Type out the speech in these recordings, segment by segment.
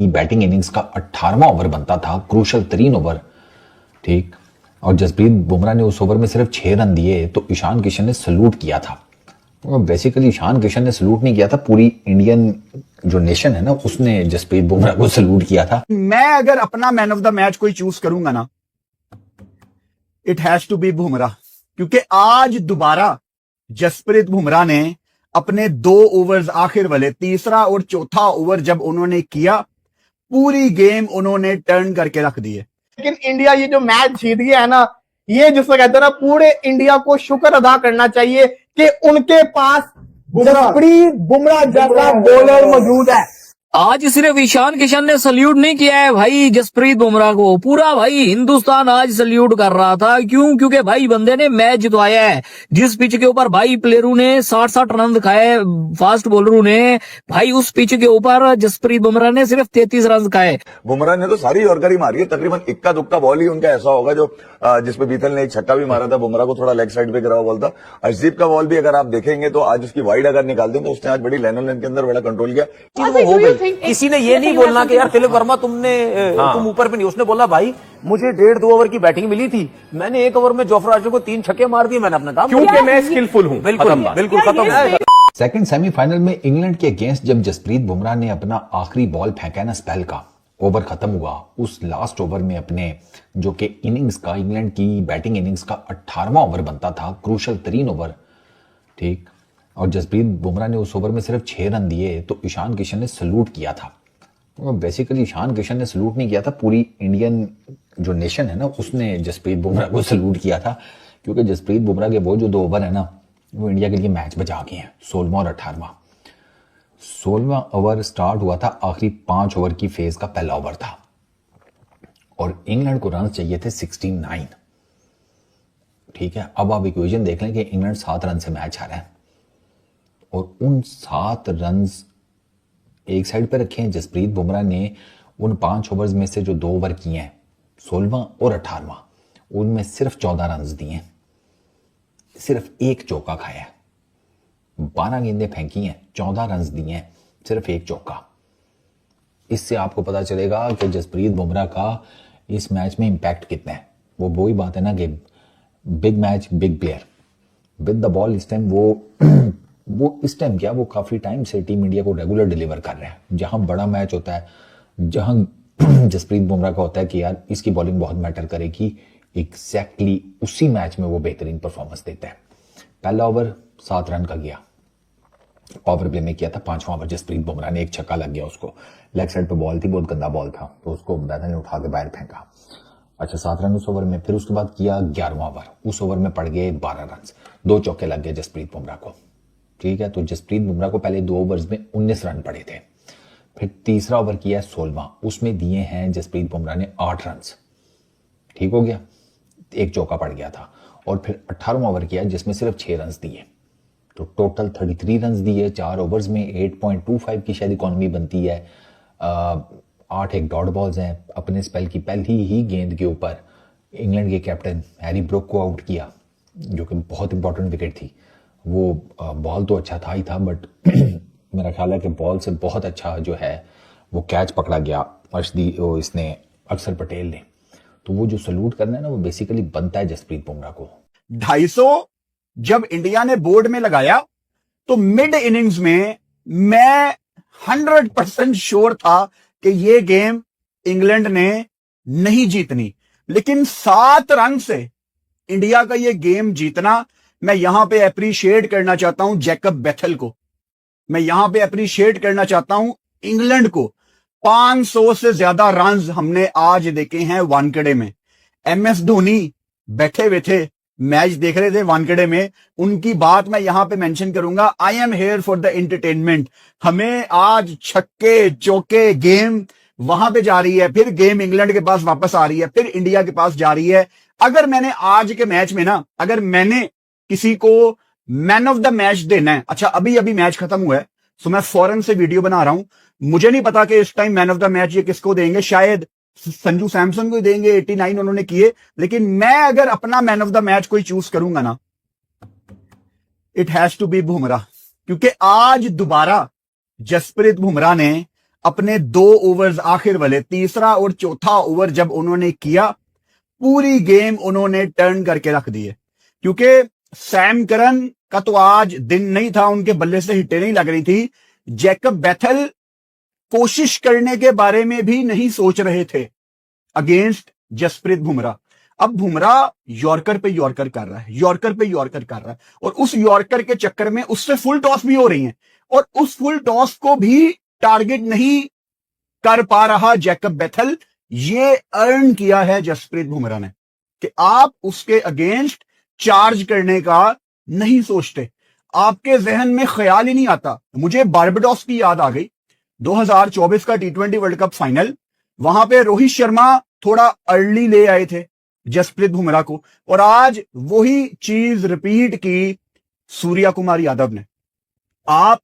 Batting innings का 18वां over बनता था, क्रूशल तरीन ओवर, ठीक। और जसप्रीत बुमराह ने उस ओवर में सिर्फ 6 रन दिए तो ईशान किशन ने सल्यूट किया था। बेसिकली ईशान किशन ने सल्यूट नहीं किया था, पूरी इंडियन जो नेशन है ना उसने जसप्रीत बुमराह को सल्यूट किया था। मैं अगर अपना मैन ऑफ द मैच कोई चूज करूंगा ना, it has to be Bumrah, क्योंकि आज दोबारा जसप्रीत बुमराह ने अपने 2 ओवर्स आखिर वाले, तीसरा और चौथा ओवर जब उन्होंने किया, पूरी गेम उन्होंने टर्न करके रख दी है। लेकिन इंडिया ये जो मैच जीत गया है ना, ये जिसको कहते हैं ना, पूरे इंडिया को शुक्र अदा करना चाहिए कि उनके पास जसप्रीत बुमराह जैसा बॉलर मौजूद है। आज सिर्फ ईशान किशन ने सल्यूट नहीं किया है भाई जसप्रीत बुमराह को, पूरा भाई हिंदुस्तान आज सल्यूट कर रहा था। क्यों? क्योंकि भाई बंदे ने मैच जितवाया है। जिस पिच के ऊपर भाई प्लेयरों ने 60-60 रन खाए, फास्ट बॉलरों ने, भाई उस पिच के ऊपर जसप्रीत बुमराह ने सिर्फ 33 रन खाए। बुमराह ने तो सारी यॉर्कर ही मारी है, तकरीबन इक्का दुक्का बॉल ही उनका ऐसा होगा जो जिसपे बीतल ने एक छक्का भी मारा था, बुमराह को थोड़ा लेग साइड पे गिरा हुआ बॉल था। अर्शदीप का बॉल भी अगर आप देखेंगे तो आज उसकी वाइड अगर निकाल दें तो उसने आज बड़ी लेन के अंदर बड़ा कंट्रोल किया। वो हो गई। किसी ने ये नहीं बोलना कि यार तिलक वर्मा तुम ऊपर पे नहीं, उसने बोला भाई मुझे 1.5-2 ओवर की बैटिंग मिली थी, मैंने 1 ओवर में जोफ्रा आर्चर को 3 छक्के मार दिए, मैंने अपना काम, क्योंकि मैं स्किलफुल हूं। बिल्कुल खत्म। सेकंड सेमीफाइनल में इंग्लैंड के अगेंस्ट जब जसप्रीत बुमराह ने अपना आखिरी बॉल फेंका ना, स्पेल का ओवर खत्म हुआ, उस लास्ट ओवर में अपने जो कि इनिंग्स का, इंग्लैंड की बैटिंग इनिंग्स का 18वां ओवर बनता था, क्रूशल तरीन ओवर, ठीक। और जसप्रीत बुमराह ने उस ओवर में सिर्फ 6 रन दिए तो ईशान किशन ने सल्यूट किया था। बेसिकली ईशान किशन ने सल्यूट नहीं किया था, पूरी इंडियन जो नेशन है ना उसने जसप्रीत बुमराह को सल्यूट किया था, क्योंकि जसप्रीत बुमराह के वो जो 2 ओवर है ना वो इंडिया के लिए मैच बचा गए हैं, 16वां और 18वां। 16वां ओवर स्टार्ट हुआ था, आखिरी 5 ओवर की फेज का पहला ओवर था और इंग्लैंड को रन चाहिए थे 69, ठीक है। अब आप इक्वेशन देख लें कि इंग्लैंड 7 रन से मैच हारा है और उन 7 रन एक साइड पर रखे हैं। जसप्रीत बुमराह ने उन 5 ओवर्स में से जो 2 ओवर किए हैं, 16वां और 18वां, उनमें सिर्फ 14 रन दिए हैं, सिर्फ 1 चौका खाया है, 12 गेंदें फेंकी हैं, 14 रन दिए हैं, सिर्फ 1 चौका। इससे आपको पता चलेगा कि जसप्रीत बुमराह का इस मैच में इंपैक्ट कितना है। वो वही बात है ना कि big match big player with the ball. इस टाइम वो इस टाइम क्या, वो काफी टाइम से टीम इंडिया को रेगुलर डिलीवर कर रहे हैं। जहां बड़ा मैच होता है, जहां जसप्रीत बुमराह का होता है कि यार इसकी बॉलिंग बहुत मैटर करेगी, एग्जैक्टली उसी मैच में वो बेहतरीन परफॉर्मेंस देता है। पहला ओवर 7 रन का गया, पावर प्ले में किया था। 5वां ओवर जसप्रीत बुमराह ने 1 छक्का लग गया उसको, लेग साइड पे बॉल थी, बहुत गंदा बॉल था, तो उसको बैटर ने उठा के बाहर फेंका। अच्छा 7 रन उस ओवर में। फिर उसके बाद किया 11वां ओवर, उस ओवर में पड़ गए 12 रन, 2 चौके लग गए जसप्रीत बुमराह को, ठीक है। तो जसप्रीत बुमराह को पहले 2 ओवर्स में 19 रन पड़े थे। फिर तीसरा ओवर किया 16वां, उसमें दिए हैं जसप्रीत बुमराह ने 8 रन, ठीक हो गया, 1 चौका पड़ गया था। और फिर 18वां ओवर किया जिसमें सिर्फ 6 रन दिए, तो टोटल 33 रन दिए 4 ओवर्स में। 8.25 की शायद इकॉनमी बनती है। 8 एक डॉट बॉल्स हैं। अपने स्पेल की पहली ही गेंद के ऊपर इंग्लैंड के कैप्टन हैरी ब्रूक को आउट किया, जो कि बहुत इंपॉर्टेंट विकेट थी। वो बॉल तो अच्छा था ही था, बट मेरा ख्याल है कि बॉल से बहुत अच्छा जो है वो कैच पकड़ा गया इसने अक्षर पटेल ने। तो वो जो सल्यूट करना है ना, वो बेसिकली बनता है जसप्रीत बुमराह को। 250 जब इंडिया ने बोर्ड में लगाया तो मिड इनिंग्स में मैं 100% श्योर था कि ये गेम इंग्लैंड ने नहीं जीतनी, लेकिन 7 रन से इंडिया का ये गेम जीतना, मैं यहां पे अप्रिशिएट करना चाहता हूं जैकब बेथल को, मैं यहां पे अप्रिशिएट करना चाहता हूं इंग्लैंड को। 500 से ज्यादा रन्स हमने आज देखे हैं वानखेड़े में। MS धोनी बैठे हुए थे, मैच देख रहे थे वानखेड़े में, उनकी बात मैं यहां पे मेंशन करूंगा, I am here for the entertainment. हमें आज छक्के चौके गेम वहां पे जा रही है, फिर गेम इंग्लैंड के पास वापस आ रही है, फिर इंडिया के पास जा रही है। अगर मैंने आज के मैच में ना, अगर मैंने किसी को मैन ऑफ द मैच देना है, अच्छा अभी अभी मैच खत्म हुआ है, तो मैं फौरन से वीडियो बना रहा हूं, मुझे नहीं पता कि इस time man of the match ये किसको देंगे, शायद संजू सैमसन को देंगे, 89 उन्होंने किए, लेकिन मैं अगर अपना मैन ऑफ द मैच कोई चूज करूंगा ना, it has to be Bumrah, क्योंकि आज दोबारा जसप्रीत बुमराह ने अपने 2 ओवर्स आखिर वाले, तीसरा और चौथा ओवर जब उन्होंने किया, पूरी गेम उन्होंने टर्न करके रख दी है। क्योंकि सैम करन का तो आज दिन नहीं था, उनके बल्ले से हिट्टे नहीं लग रही थी। जैकब बैथल कोशिश करने के बारे में भी नहीं सोच रहे थे अगेंस्ट जसप्रीत बुमराह। अब बुमराह यॉर्कर पे यॉर्कर कर रहा है, यॉर्कर पे यॉर्कर कर रहा है, और उस यॉर्कर के चक्कर में उससे फुल टॉस भी हो रही हैं, और उस फुल टॉस को भी टारगेट नहीं कर पा रहा जैकब बैथल। ये अर्न किया है जसप्रीत बुमराह ने कि आप उसके अगेंस्ट चार्ज करने का नहीं सोचते, आपके जहन में ख्याल ही नहीं आता। मुझे बारबाडोस की याद आ गई, 2024 का T20 वर्ल्ड कप फाइनल, वहां पे रोहित शर्मा थोड़ा अर्ली ले आए थे जसप्रीत बुमराह को, और आज वही चीज रिपीट की सूर्या कुमार यादव ने। आप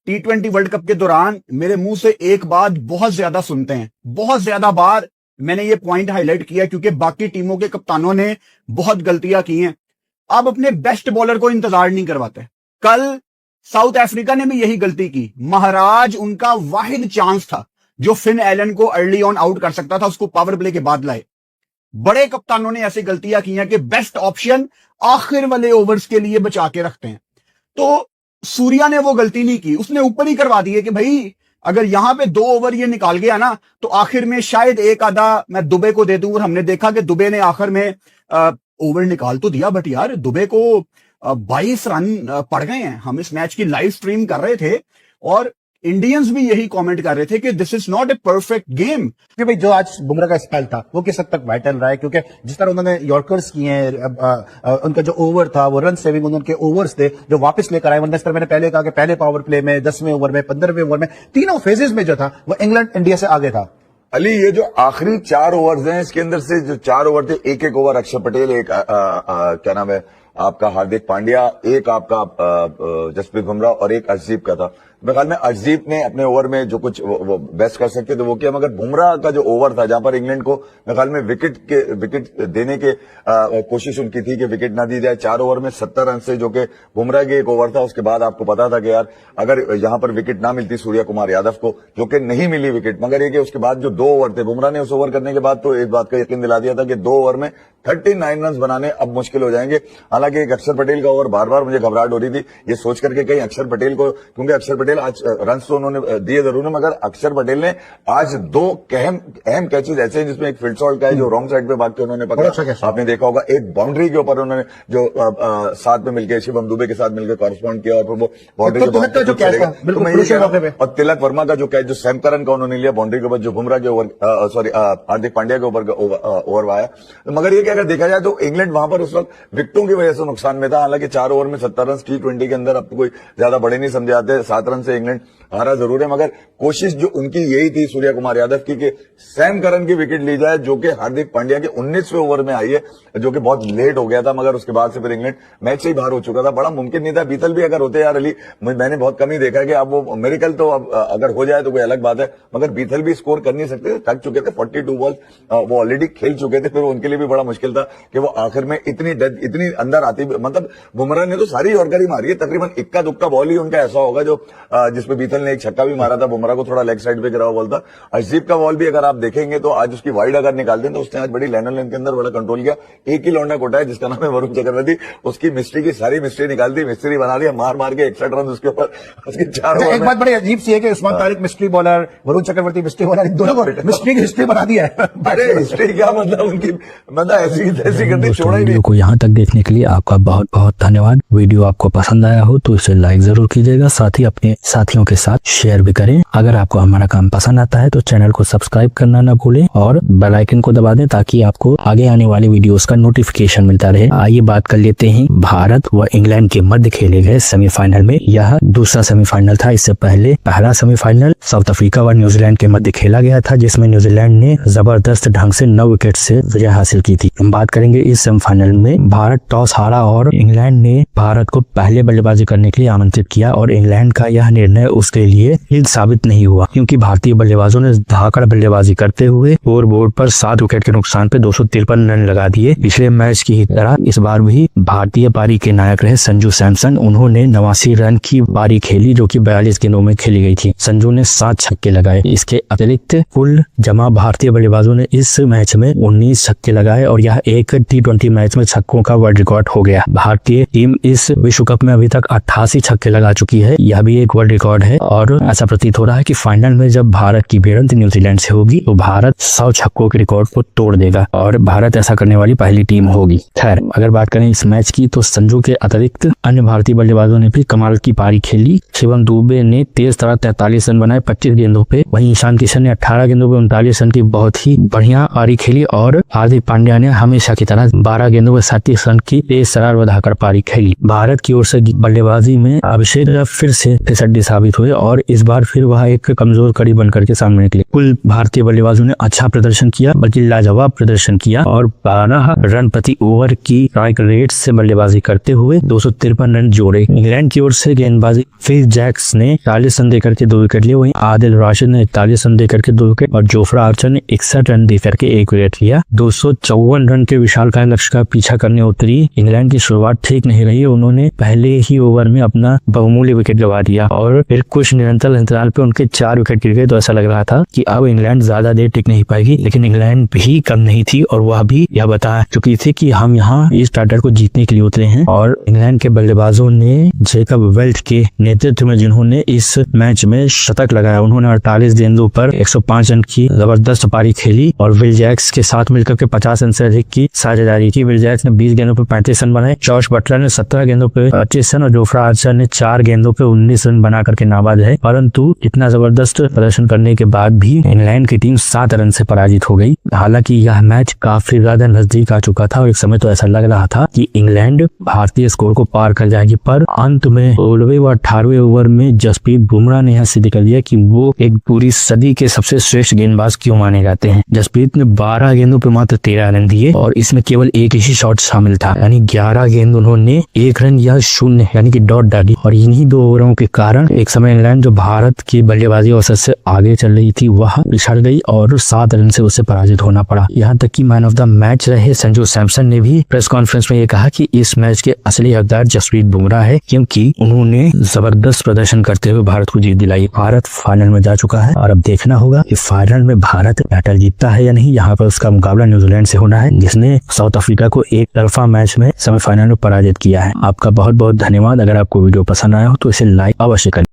T20 वर्ल्ड कप के दौरान मेरे मुंह से एक बात बहुत ज्यादा सुनते हैं, बहुत ज्यादा बार मैंने ये पॉइंट हाईलाइट किया, क्योंकि बाकी टीमों के कप्तानों ने बहुत गलतियां की हैं। आप अपने बेस्ट बॉलर को इंतजार नहीं करवाते। कल साउथ अफ्रीका ने भी यही गलती की। महाराज उनका वाहिद चांस था जो फिन एलन को अर्ली ऑन आउट कर सकता था, उसको पावर प्ले के बाद लाए। बड़े कप्तानों ने ऐसी गलतियां की हैं कि बेस्ट ऑप्शन आखिर वाले ओवर्स के लिए बचा के रखते हैं। तो सूर्या ने वो गलती नहीं की, उसने ऊपर ही करवा दी है कि भाई अगर यहां पे 2 ओवर ये निकाल गया ना, तो आखिर में शायद एक आधा मैं दुबे को दे दूं। और हमने देखा कि दुबे ने आखिर में ओवर निकाल तो दिया, बट यार दुबे को 22 रन पड़ गए हैं। हम इस मैच की लाइव स्ट्रीम कर रहे थे और इंडियंस भी यही कमेंट कर रहे थे कि this is not a perfect game. कि भाई जो आज बुमराह का स्पेल था वो किस हद तक वाइटल रहा है, क्योंकि जिस तरह उन्होंने यॉर्कर्स किए हैं, उनका जो ओवर था वो रन सेविंग उनके ओवर्स थे जो वापस लेकर आए। वरना इस तरह मैंने पहले कहा कि पहले पावर प्ले में 10वें ओवर में 15वें ओवर में तीनों फेजेस में जो था वो इंग्लैंड इंडिया से आगे था। अली, ये जो आखिरी 4 ओवर्स हैं, इसके अंदर से जो 4 ओवर थे, एक ओवर अक्षर पटेल, एक क्या नाम है आपका हार्दिक पांड्या, एक आपका जसप्रीत बुमराह और एक अर्शदीप का था। मेरे ख्याल में अर्शदीप ने अपने ओवर में जो कुछ वो बेस्ट कर सकते थे वो किया, मगर बुमराह का जो ओवर था जहां पर इंग्लैंड को मेरे ख्याल में विकेट देने के कोशिश उनकी थी कि विकेट ना दी जाए। 4 ओवर में 70 रन से, जो कि बुमराह के एक ओवर था, उसके बाद आपको पता था कि यार अगर यहां पर विकेट ना मिलती सूर्या कुमार यादव को, जो कि नहीं मिली विकेट, मगर ये कि उसके बाद जो 2 ओवर थे बुमराह ने, उस ओवर करने के बाद तो इस बात का यकीन दिला दिया था कि 2 ओवर में 39 रन बनाने अब मुश्किल हो जाएंगे। हालांकि एक अक्षर पटेल का ओवर बार बार मुझे घबराहट हो रही थी, ये सोच करके कहीं अक्षर पटेल को, क्योंकि अक्षर पटेल आज रन तो उन्होंने दिए जरूर है, मगर अक्षर पटेल ने आज 2 अहम कैचेज ऐसे हैं जिसमें एक फील्ड शॉट का है जो रॉन्ग साइड पे भाग के उन्होंने पकड़ा, आपने देखा होगा। एक बाउंड्री के ऊपर उन्होंने जो साथ में मिलकर शिवम दुबे के साथ मिलकर कॉरेस्पॉन्ड किया और फिर वो बाउंड्री और तिलक वर्मा का जो कैच जो सैम करन का उन्होंने लिया बाउंड्री के ऊपर, जो बुमराह के ओवर हार्दिक पांड्या के ऊपर ओवर आया। मगर ये अगर देखा जाए तो इंग्लैंड वहां पर उस वक्त विकेटों की वजह से नुकसान में था। हालांकि 4 ओवर में 70 रन T20 के अंदर अब तो कोई ज्यादा बड़े नहीं समझे आते। 7 रन से इंग्लैंड हारा जरूर है, मगर कोशिश जो उनकी यही थी सूर्या कुमार यादव की कि सैम करन की विकेट ली जाए, जो कि हार्दिक पांड्या के 19वें ओवर में आई है, जो कि बहुत लेट हो गया था। मगर उसके बाद से फिर इंग्लैंड मैच से ही बाहर हो चुका था। बड़ा मुमकिन नहीं था। बीतल भी अगर होते यार अली, मैंने बहुत कम ही देखा है कि अब वो मेरिकल तो अब अगर हो जाए तो कोई अलग बात है, मगर बीतल भी स्कोर कर नहीं सकते थे, थक चुके थे। 42 बॉल वो ऑलरेडी खेल चुके थे, फिर उनके लिए भी बड़ा मुश्किल था कि वो आखिर में इतनी अंदर आती। मतलब बुमराह ने तो सारी यॉर्कर ही मारी है, तकरीबन इक्का दुक्का बॉल ही उनका ऐसा होगा जो जिसपे बीतल ने एक छक्का भी मारा था, बुमराह को थोड़ा लेग साइड पे गिरा हुआ बॉल था। अर्शदीप का बॉल भी अगर आप देखेंगे तो आज उसकी वाइड अगर निकाल दें तो उसने आज बड़ी लाइन लेंथ के अंदर बड़ा कंट्रोल किया। एक ही लौंडा कोटा है जिसका नाम है वरुण चक्रवर्ती, उसकी मिस्ट्री की सारी मिस्ट्री निकाल दी, मिस्ट्री बना दिया, मार के 61 रन उसके ऊपर उसके 4 ओवर। एक बात बड़ी अजीब सी है कि Usman Tariq mystery bowler, Varun Chakravarthy mystery bowler, दोनों को मिस्ट्री की हिस्ट्री बना दिया है। अरे हिस्ट्री क्या मतलब उनकी, मतलब ऐसी करनी छोड़ा ही नहीं। वीडियो को यहाँ तक देखने के लिए आपका बहुत बहुत धन्यवाद। वीडियो आपको पसंद आया हो तो इसे लाइक जरूर कीजिएगा, साथ ही अपने साथियों के साथ शेयर भी करें। अगर आपको हमारा काम पसंद आता है तो चैनल को सब्सक्राइब करना ना भूलें और बेल आइकन को दबा दें ताकि आपको आगे आने वाली वीडियोस का नोटिफिकेशन मिलता रहे। आइए बात कर लेते हैं भारत व इंग्लैंड के मध्य खेले गए सेमीफाइनल में। यह दूसरा सेमीफाइनल था। इससे पहले पहला सेमीफाइनल साउथ अफ्रीका व न्यूजीलैंड के मध्य खेला गया था, जिसमें न्यूजीलैंड ने जबरदस्त ढंग से 9 विकेट से विजय हासिल की थी। हम बात करेंगे इस सेमीफाइनल में भारत टॉस हारा और इंग्लैंड ने भारत को पहले बल्लेबाजी करने के लिए आमंत्रित किया और इंग्लैंड का यह निर्णय उसके के लिए हित साबित नहीं हुआ, क्योंकि भारतीय बल्लेबाजों ने धाकड़ बल्लेबाजी करते हुए स्कोर बोर्ड पर 7 विकेट के नुकसान पे 253 रन लगा दिए। पिछले मैच की तरह इस बार भी भारतीय पारी के नायक रहे संजू सैमसन। उन्होंने 89 रन की पारी खेली, जो कि 42 गेंदों में खेली गई थी। संजू ने 7 छक्के लगाए। इसके अतिरिक्त कुल जमा भारतीय बल्लेबाजों ने इस मैच में 19 छक्के लगाए और यह एक T20 मैच में छक्कों का वर्ल्ड रिकॉर्ड हो गया। भारतीय टीम इस विश्व कप में अभी तक 88 छक्के लगा चुकी है। यह भी एक वर्ल्ड रिकॉर्ड है और ऐसा प्रतीत हो रहा है कि फाइनल में जब भारत की भिड़ंत न्यूजीलैंड से होगी तो भारत 100 छक्कों के रिकॉर्ड को तोड़ देगा और भारत ऐसा करने वाली पहली टीम होगी। खैर, अगर बात करें इस मैच की तो संजू के अतिरिक्त अन्य भारतीय बल्लेबाजों ने भी कमाल की पारी खेली। शिवम दुबे ने तेज तरह 43 रन बनाए 25 गेंदों पे। वहीं ईशान किशन ने 18 गेंदों पे 39 रन की बहुत ही बढ़िया पारी खेली और हार्दिक पांड्या ने हमेशा की तरह 12 गेंदों पे 37 रन की तेज तरार बढ़ाकर पारी खेली। भारत की ओर से बल्लेबाजी में अभिषेक फिर से फिसड्डी साबित हुए और इस बार फिर वह एक कमजोर कड़ी बनकर के सामने निकले। कुल भारतीय बल्लेबाजों ने अच्छा प्रदर्शन किया, बल्कि लाजवाब प्रदर्शन किया और 12 रन प्रति ओवर की स्ट्राइक रेट से बल्लेबाजी करते हुए 253 रन जोड़े। इंग्लैंड की ओर से गेंदबाजी फिल जैक्स ने 40 रन देकर के 2 विकेट लिए। वहीं आदिल राशिद ने 41 रन देकर के 2 विकेट और जोफ्रा आर्चर ने 61 रन देकर के 1 विकेट लिया। 254 रन के विशालकाय लक्ष्य का पीछा करने उतरी इंग्लैंड की शुरुआत ठीक नहीं रही। उन्होंने पहले ही ओवर में अपना बहुमूल्य विकेट गंवा दिया और फिर कुछ निरंतर अंतराल पे उनके 4 विकेट गिर गए। तो ऐसा लग रहा था कि अब इंग्लैंड ज्यादा देर टिक नहीं पाएगी, लेकिन इंग्लैंड भी कम नहीं थी और वह भी यह बता चुकी थी कि हम यहाँ इस स्टार्टर को जीतने के लिए उतरे हैं। और इंग्लैंड के बल्लेबाजों ने जेकब वेल्ट के नेतृत्व में जिन्होंने इस मैच में शतक लगाया, उन्होंने 48 गेंदों पर 105 रन की जबरदस्त पारी खेली और विल जैक्स के साथ मिलकर के 50 रन से अधिक की साझेदारी की। विल जैक्स ने 20 गेंदों पर 35 रन बनाए। जॉश बटलर ने 17 गेंदों पे 25 रन और जोफ्रा आर्चर ने 4 गेंदों पे 19 रन बना करके नाबाद है। परंतु इतना जबरदस्त प्रदर्शन करने के बाद भी इंग्लैंड की टीम 7 रन से पराजित हो गई। हालांकि यह मैच काफी ज्यादा नजदीक आ चुका था और एक समय तो ऐसा लग रहा था कि इंग्लैंड भारतीय स्कोर को पार कर जाएगी, पर अंत में 16वें व 18वें ओवर में जसप्रीत बुमराह ने यह सिद्ध कर दिया कि वो एक पूरी सदी के सबसे श्रेष्ठ गेंदबाज क्यों माने जाते हैं। जसप्रीत ने 12 गेंदों पे मात्र 13 रन दिए और इसमें केवल एक ही शॉट शामिल था, यानी 11 गेंद उन्होंने 1 रन या 0 यानी कि डॉट डाली और इन्हीं 2 ओवरों के कारण एक समय इंग्लैंड जो भारत की बल्लेबाजी औसत से आगे चल रही थी वह पिछड़ गई और 7 रन से उसे पराजित होना पड़ा। यहाँ तक कि मैन ऑफ द मैच रहे संजू सैमसन ने भी प्रेस कॉन्फ्रेंस में ये कहा कि इस मैच के असली हकदार जसप्रीत बुमराह है, क्योंकि उन्होंने जबरदस्त प्रदर्शन करते हुए भारत को जीत दिलाई। भारत फाइनल में जा चुका है और अब देखना होगा कि फाइनल में भारत टाइटल जीतता है या नहीं। यहाँ पर उसका मुकाबला न्यूजीलैंड से होना है, जिसने साउथ अफ्रीका को एक तरफा मैच में सेमीफाइनल में पराजित किया है। आपका बहुत बहुत धन्यवाद। अगर आपको वीडियो पसंद आया हो तो इसे लाइक अवश्य करें।